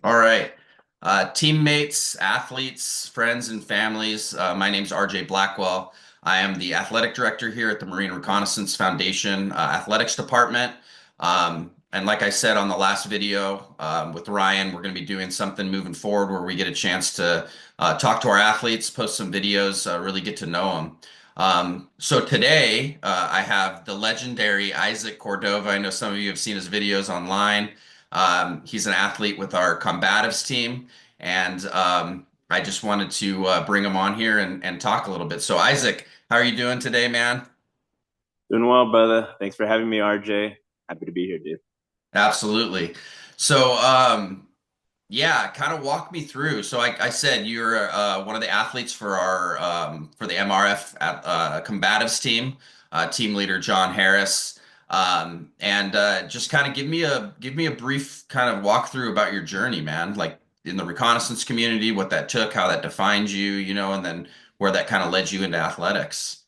All right. Teammates, athletes, friends, and families. My name's RJ Blackwell. I am the athletic director here at the Marine Reconnaissance Foundation Athletics Department. And like I said on the last video with Ryan, we're going to be doing something moving forward where we get a chance to talk to our athletes, post some videos, really get to know them. So today, I have the legendary Isaac Cordova. I know some of you have seen his videos online. He's an athlete with our Combatives team, and I just wanted to bring him on here and talk a little bit. So, Isaac, how are you doing today, man? Doing well, brother. Thanks for having me, RJ. Happy to be here, dude. Absolutely. So, yeah, kind of walk me through. So, I said you're one of the athletes for our for the MRF Combatives team, team leader John Harris. And just kind of give me a brief kind of walkthrough about your journey, man. Like in the reconnaissance community, what that took, how that defined you, and then where that kind of led you into athletics.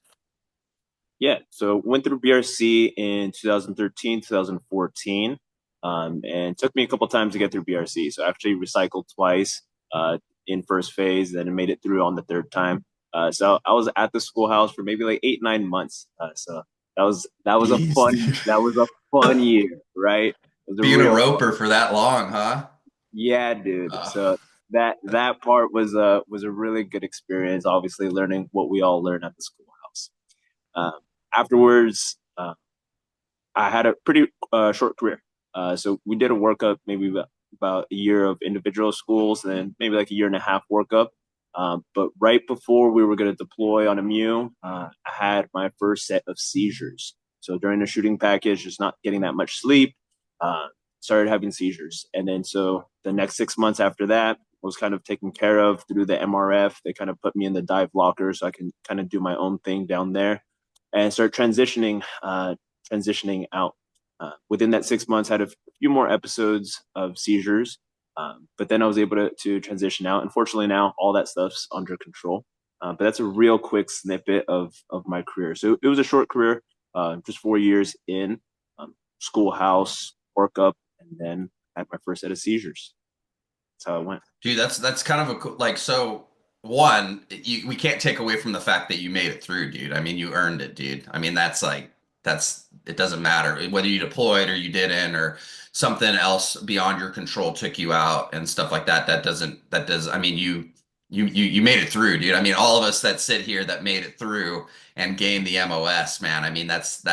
Yeah, so went through BRC in 2013, 2014, and took me a couple times to get through BRC. So I actually recycled twice in first phase, then made it through on the third time. So I was at the schoolhouse for maybe like 8, 9 months. So that was a Jeez, fun dude. that was a fun year, right? It was a Being a real roper fun. for that long, huh? Yeah, dude. Uh, So that part was a really good experience. Obviously, learning what we all learn at the schoolhouse. Um, Afterwards, I had a pretty short career. So we did a workup, maybe about a year of individual schools, and then maybe like a year and a half workup. But right before we were going to deploy on a MEU, I had my first set of seizures. So during the shooting package, just not getting that much sleep, uh, started having seizures. And then so the next 6 months after that was kind of taken care of through the MRF. They kind of put me in the dive locker so I can kind of do my own thing down there and start transitioning out. Within that 6 months, I had a few more episodes of seizures, but then I was able to transition out. Unfortunately, now all that stuff's under control. But that's a real quick snippet of my career. So it was a short career, just 4 years in schoolhouse, workup, and then I had my first set of seizures. That's how it went. Dude, that's kind of a like so one, we can't take away from the fact that you made it through, dude. I mean, you earned it, dude. I mean, that's like that's it doesn't matter whether you deployed or you didn't or something else beyond your control took you out and stuff like that. That does I mean, you made it through, dude. I mean, all of us that sit here that made it through and gained the MOS, man. I mean, that's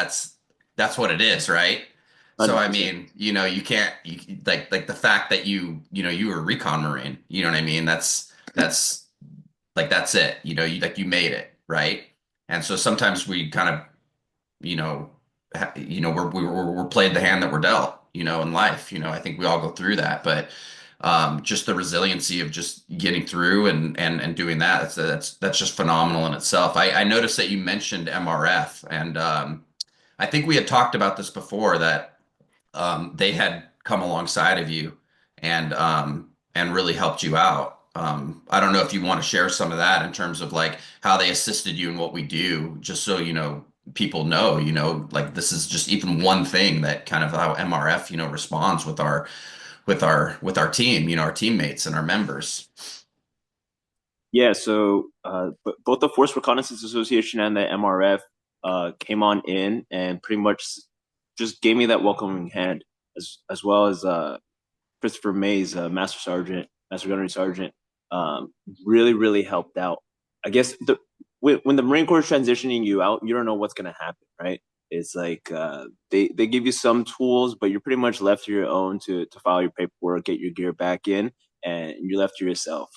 what it is, right? So I 100%. mean, you can't like the fact that you were a recon Marine, you know what I mean? That's like that's it. You made it, right? And so sometimes we kind of, you know, we're played the hand that we're dealt, in life. I think we all go through that, but just the resiliency of just getting through and doing that, that's just phenomenal in itself. I noticed that you mentioned MRF, and I think we had talked about this before that they had come alongside of you and really helped you out. I don't know if you want to share some of that in terms of like how they assisted you in what we do, just so people know, like this is just even one thing that kind of how MRF, responds with our team, our teammates and our members. Yeah, so both the Force Reconnaissance Association and the MRF came on in and pretty much just gave me that welcoming hand, as well as Christopher Mays, Master Sergeant, Master Gunnery Sergeant, um, really helped out. I guess when the Marine Corps is transitioning you out, you don't know what's gonna happen, right? It's like they give you some tools, but you're pretty much left to your own to file your paperwork, get your gear back in, and you're left to yourself.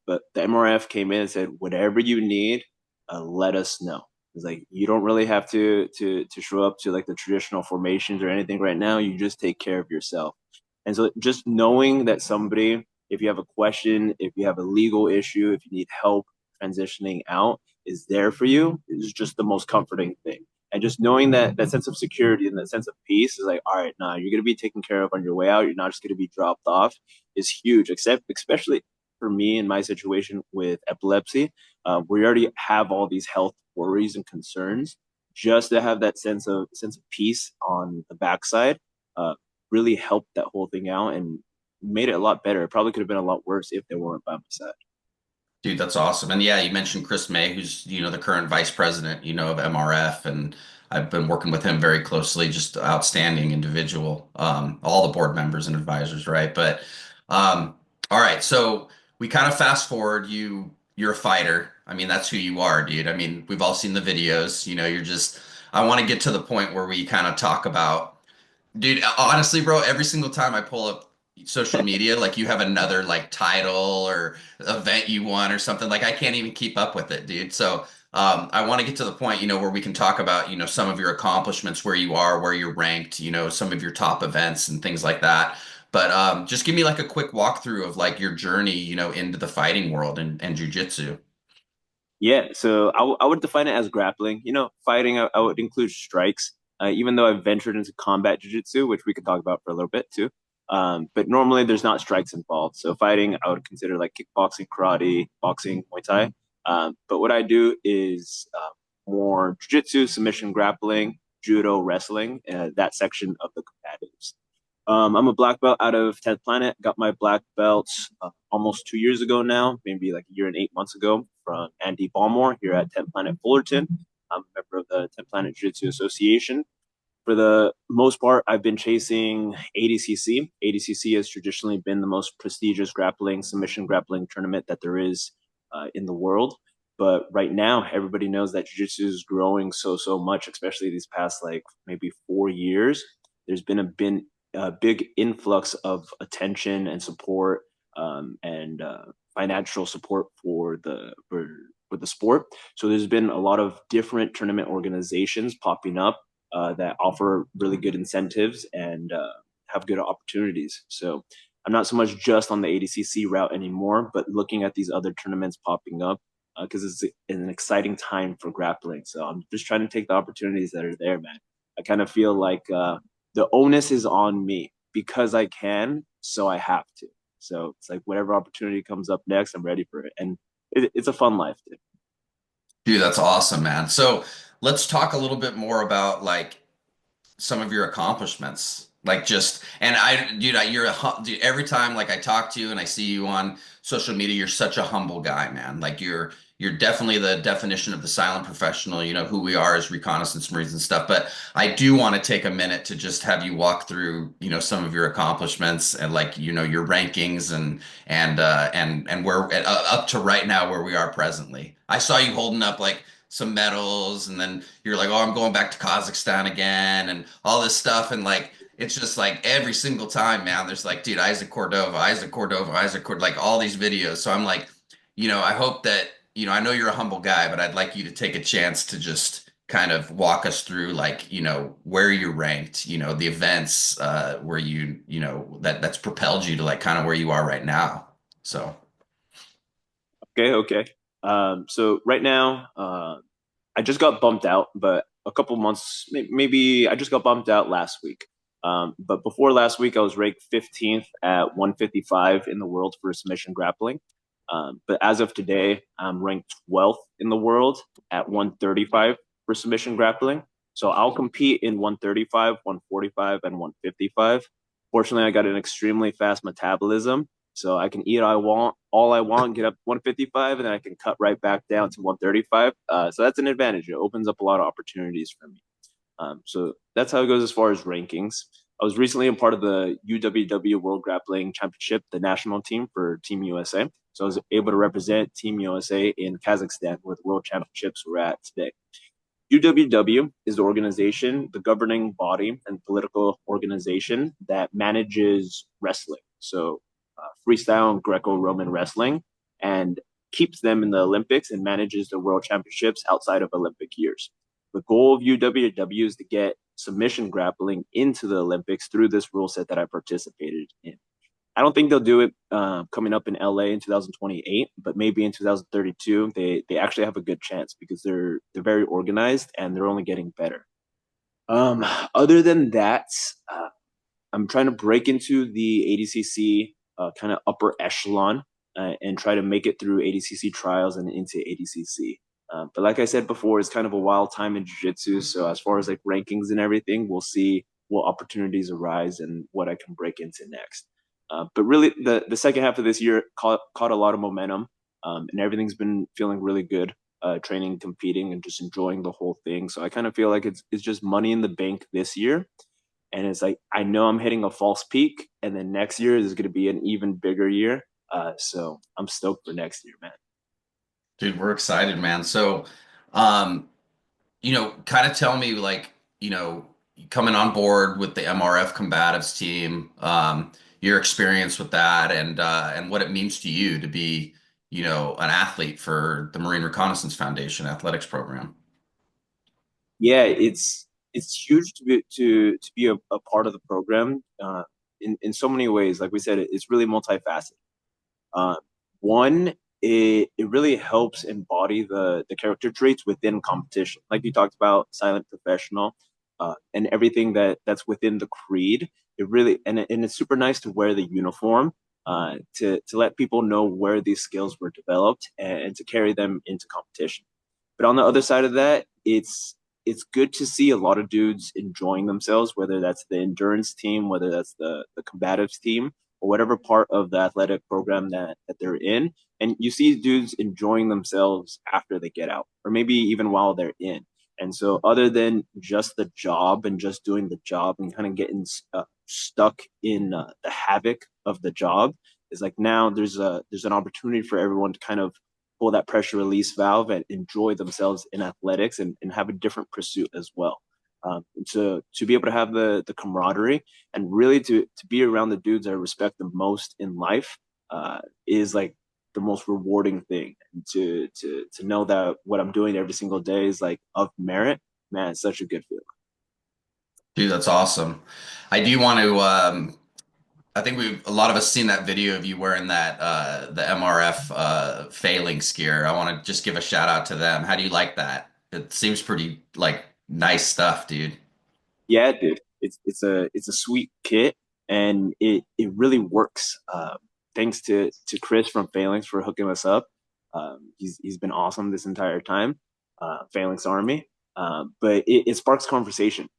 But the MRF came in and said, whatever you need, let us know. It's like you don't really have to show up to like the traditional formations or anything right now. You just take care of yourself. And so just knowing that somebody, if you have a question, if you have a legal issue, if you need help transitioning out, is there for you is just the most comforting thing. And just knowing that sense of security and that sense of peace is like, all right, now you're gonna be taken care of on your way out. You're not just gonna be dropped off is huge, except especially for me in my situation with epilepsy, we already have all these health worries and concerns. Just to have that sense of peace on the backside, really helped that whole thing out and made it a lot better. It probably could have been a lot worse if they weren't by my side. Dude, that's awesome. And yeah, you mentioned Chris May, who's, the current vice president, of MRF. And I've been working with him very closely, just outstanding individual, all the board members and advisors, right? But all right, so we kind of fast forward, you're a fighter. I mean, that's who you are, dude. I mean, we've all seen the videos, you're just, I want to get to the point where we kind of talk about. Dude, honestly, bro, every single time I pull up social media, like you have another like title or event you won or something, like I can't even keep up with it, dude. So I want to get to the point, where we can talk about, some of your accomplishments, where you are, where you're ranked, some of your top events and things like that. But just give me like a quick walkthrough of like your journey, into the fighting world and jujitsu. Yeah, so I would define it as grappling. You know, fighting, I would include strikes, even though I've ventured into combat jiu-jitsu, which we could talk about for a little bit too. But normally there's not strikes involved. So fighting, I would consider like kickboxing, karate, boxing, Muay Thai. But what I do is more jiu-jitsu, submission grappling, judo, wrestling, that section of the combatives. I'm a black belt out of 10th Planet. Got my black belt almost 2 years ago now, maybe like a year and 8 months ago from Andy Ballmore here at 10th Planet Fullerton. I'm a member of the 10th Planet Jiu-Jitsu Association. For the most part, I've been chasing ADCC. ADCC has traditionally been the most prestigious grappling, submission grappling tournament that there is in the world. But right now, everybody knows that jiu-jitsu is growing so much, especially these past like maybe 4 years. There's been a big influx of attention and support and financial support for the sport. So there's been a lot of different tournament organizations popping up that offer really good incentives and have good opportunities. So I'm not so much just on the ADCC route anymore, but looking at these other tournaments popping up because it's an exciting time for grappling. So I'm just trying to take the opportunities that are there, man. I kind of feel like the onus is on me because I can, so I have to. So it's like whatever opportunity comes up next, I'm ready for it, and it's a fun life, dude. Dude, that's awesome, man. So let's talk a little bit more about like some of your accomplishments. Like just, and you're dude, every time like I talk to you and I see you on social media, you're such a humble guy, man. Like you're definitely the definition of the silent professional, who we are as reconnaissance marines and stuff. But I do want to take a minute to just have you walk through, some of your accomplishments and like, your rankings and where up to right now where we are presently. I saw you holding up like some medals and then you're like, oh, I'm going back to Kazakhstan again and all this stuff. And like, it's just like every single time, man, there's like, dude, Isaac Cordova, like all these videos. So I'm like, I hope that, I know you're a humble guy, but I'd like you to take a chance to just kind of walk us through like, where you're ranked, the events where that's propelled you to like kind of where you are right now. So. Okay. So right now, I just got bumped out, but a couple months, maybe I just got bumped out last week. But before last week, I was ranked 15th at 155 in the world for submission grappling. But as of today, I'm ranked 12th in the world at 135 for submission grappling. So I'll compete in 135, 145, and 155. Fortunately, I got an extremely fast metabolism, so I can eat all I want, get up to 155, and then I can cut right back down to 135. So that's an advantage. It opens up a lot of opportunities for me. So that's how it goes as far as rankings. I was recently a part of the UWW World Grappling Championship, the national team for Team USA. So I was able to represent Team USA in Kazakhstan, where the World Championships were at today. UWW is the organization, the governing body and political organization that manages wrestling. So freestyle and Greco-Roman wrestling, and keeps them in the Olympics and manages the World Championships outside of Olympic years. The goal of UWW is to get submission grappling into the Olympics through this rule set that I participated in. I don't think they'll do it coming up in LA in 2028, but maybe in 2032 they actually have a good chance because they're very organized and they're only getting better. Other than that, uh, I'm trying to break into the ADCC kind of upper echelon and try to make it through ADCC trials and into ADCC. But like I said before, it's kind of a wild time in jiu-jitsu. So as far as like rankings and everything, we'll see what opportunities arise and what I can break into next. But really, the second half of this year caught a lot of momentum, and everything's been feeling really good. Training, competing, and just enjoying the whole thing. So I kind of feel like it's just money in the bank this year, and it's like I know I'm hitting a false peak, and then next year is going to be an even bigger year. So I'm stoked for next year, man. Dude, we're excited, man. So, um, kind of tell me like, coming on board with the MRF Combatives team, your experience with that and what it means to you to be, an athlete for the Marine Reconnaissance Foundation athletics program. Yeah, it's huge to be a part of the program in so many ways. Like we said, it's really multifaceted. Uh, One, it really helps embody the character traits within competition, like you talked about, silent professional, and everything that's within the creed. It really and it's super nice to wear the uniform, to let people know where these skills were developed and to carry them into competition. But on the other side of that, it's good to see a lot of dudes enjoying themselves, whether that's the endurance team, whether that's the combatives team, or whatever part of the athletic program that they're in. And you see dudes enjoying themselves after they get out, or maybe even while they're in. And so, other than just the job and just doing the job and kind of getting stuck in the havoc of the job, is like now there's an opportunity for everyone to kind of pull that pressure release valve and enjoy themselves in athletics and have a different pursuit as well. To be able to have the camaraderie and really to be around the dudes I respect the most in life is like the most rewarding thing. And to know that what I'm doing every single day is like of merit, man, it's such a good feeling. Dude, that's awesome. I do want to, I think a lot of us seen that video of you wearing that, the MRF, phalanx gear. I want to just give a shout out to them. How do you like that? It seems pretty like nice stuff, dude. Yeah, dude, it's a sweet kit, and it really works. Thanks to Chris from Phalanx for hooking us up. He's been awesome this entire time, Phalanx Army. But it sparks conversation.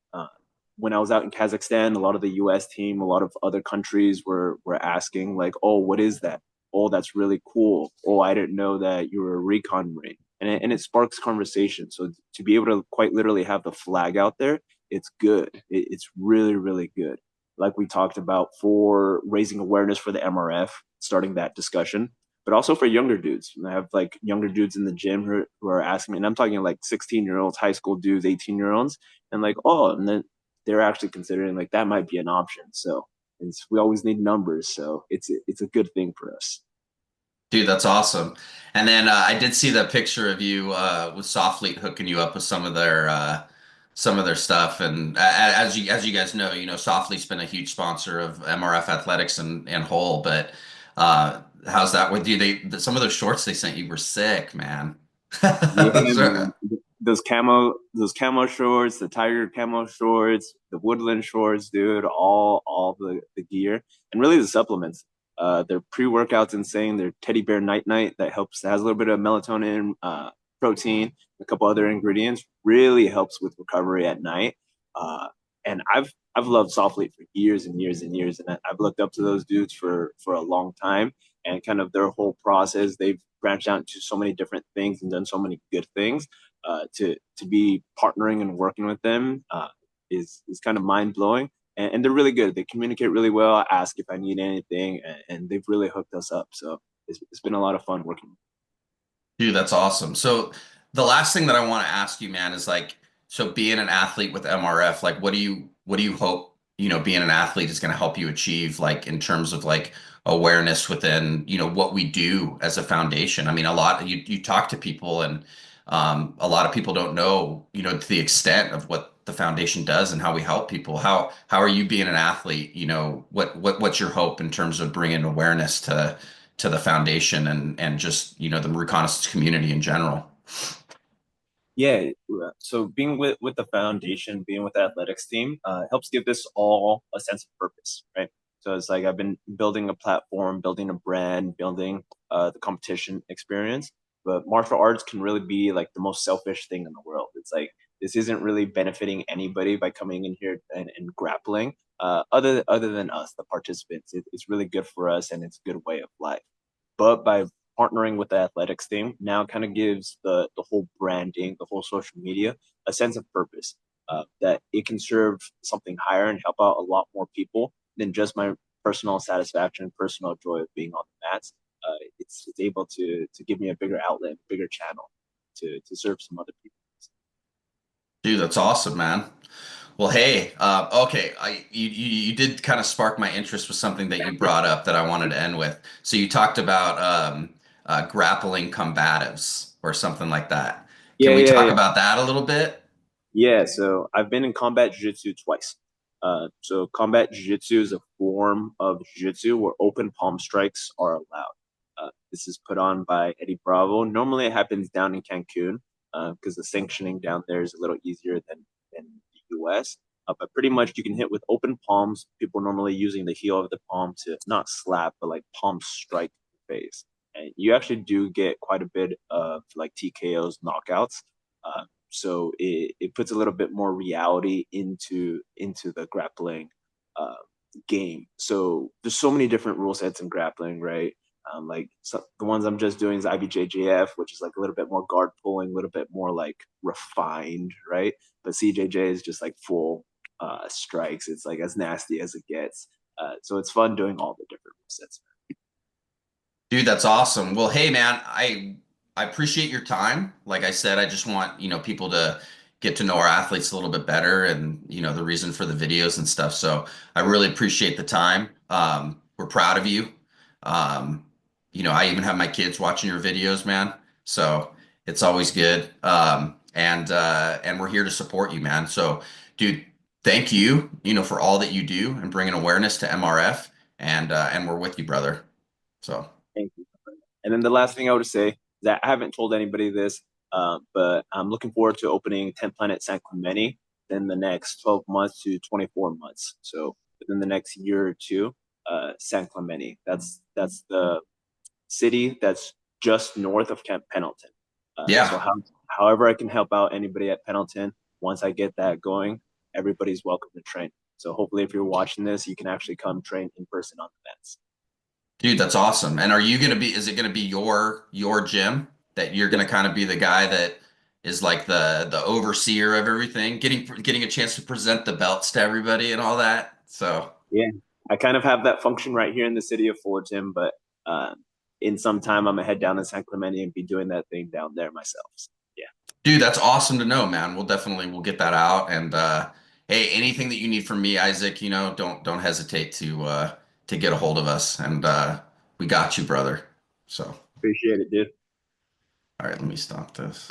When I was out in Kazakhstan, a lot of the U.S. team, a lot of other countries were asking like, "Oh, what is that? Oh, that's really cool. Oh, I didn't know that you were a recon marine." And it sparks conversation. So to be able to quite literally have the flag out there, it's good. It's really, really good. Like we talked about for raising awareness for the MRF, starting that discussion, but also for younger dudes. I have like younger dudes in the gym who are asking me, and I'm talking like 16-year-olds, high school dudes, 18-year-olds, and like, oh, and then they're actually considering like that might be an option. So we always need numbers. So it's a good thing for us. Dude, that's awesome. And then I did see the picture of you with Softfleet hooking you up with some of their stuff. And as you guys know, Softfleet's been a huge sponsor of MRF Athletics and Whole. But how's that with you? Some of those shorts they sent you were sick, man. Yeah, Those man. are- Those camo shorts, the tiger camo shorts, the woodland shorts, dude, all the gear and really the supplements. Their pre-workouts insane. Their teddy bear night night that has a little bit of melatonin, protein, a couple other ingredients, really helps with recovery at night. Uh, and I've loved Softly for years and years and years, and I've looked up to those dudes for a long time and kind of their whole process. They've branched out into so many different things and done so many good things. To be partnering and working with them is kind of mind blowing, and they're really good. They communicate really well. I ask if I need anything, and they've really hooked us up. So it's been a lot of fun working. Dude, that's awesome. So the last thing that I want to ask you, man, is like, so being an athlete with MRF, like what do you hope, being an athlete is going to help you achieve, like in terms of like awareness within, what we do as a foundation. I mean, you talk to people and a lot of people don't know, to the extent of what the foundation does and how we help people. How are you being an athlete? What's your hope in terms of bringing awareness to the foundation and just the reconnaissance community in general? Yeah, so being with the foundation, being with the athletics team, helps give this all a sense of purpose, right? So it's like I've been building a platform, building a brand, building the competition experience. But martial arts can really be like the most selfish thing in the world. It's like this isn't really benefiting anybody by coming in here and grappling. Other than us, the participants, it's really good for us and it's a good way of life. But by partnering with the athletics team now kind of gives the whole branding, the whole social media a sense of purpose, that it can serve something higher and help out a lot more people than just my personal satisfaction, personal joy of being on the mats. It's able to give me a bigger outlet, bigger channel to serve some other people. Dude, that's awesome, man. Well, hey, okay, you did kind of spark my interest with something that you brought up that I wanted to end with. So you talked about grappling combatives or something like that. Can Yeah, we yeah, talk yeah. about that a little bit? Yeah, so I've been in combat jiu-jitsu twice. So combat jiu-jitsu is a form of jiu-jitsu where open palm strikes are allowed. This is put on by Eddie Bravo. Normally it happens down in Cancun because the sanctioning down there is a little easier than the US. But pretty much you can hit with open palms, people normally using the heel of the palm to not slap, but like palm strike the face. And you actually do get quite a bit of like TKOs, knockouts. So it puts a little bit more reality into the grappling uh, game. So there's so many different rule sets in grappling, right? Like the ones I'm just doing is IBJJF, which is like a little bit more guard pulling, a little bit more like refined, right? But CJJ is just like full strikes. It's like as nasty as it gets. So it's fun doing all the different rule sets. Dude, that's awesome. Well, hey man, I appreciate your time. Like I said, I just want, people to get to know our athletes a little bit better and, the reason for the videos and stuff. So I really appreciate the time. We're proud of you. Um, I even have my kids watching your videos, man. So it's always good. And we're here to support you, man. So, dude, thank you, for all that you do and bringing awareness to MRF and we're with you, brother. So. Thank you. And then the last thing I would say is that I haven't told anybody this, but I'm looking forward to opening 10 Planet San Clemente in the next 12 months to 24 months. So within the next year or two, San Clemente. That's the city that's just north of Camp Pendleton. So Yeah. however I can help out anybody at Pendleton, once I get that going, everybody's welcome to train. So hopefully, if you're watching this, you can actually come train in person on the mats. Dude, that's awesome. And is it gonna be your gym that you're Yep. gonna kind of be the guy that is like the overseer of everything, getting a chance to present the belts to everybody and all that. So, Yeah, I kind of have that function right here in the city of Fullerton, but uh, in some time I'm gonna head down to San Clemente and be doing that thing down there myself. So, yeah, dude, that's awesome to know, man. We'll get that out. And hey, anything that you need from me, Isaac, don't hesitate to get a hold of us. And we got you, brother. So, appreciate it, dude. all right, let me stop this.